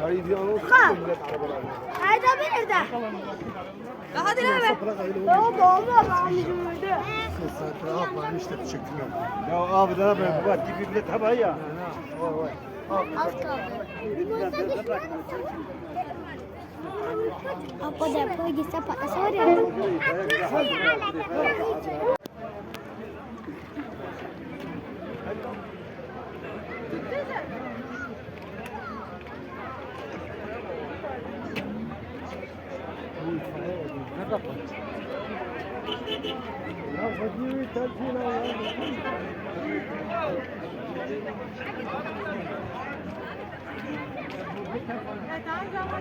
Hayır bir anons Ha. millet arabalarına. Hayda bir de. Daha dile mi? Ya olmaz amcuydu. Zaten abi var işte teşekkürler. Ya abi ne yapayım? Bu var gibi bile tabağı ya. Az kaldı. Apa depo gitse patlasa var ya. Ya fakiri telfine ya. Evet, tamam.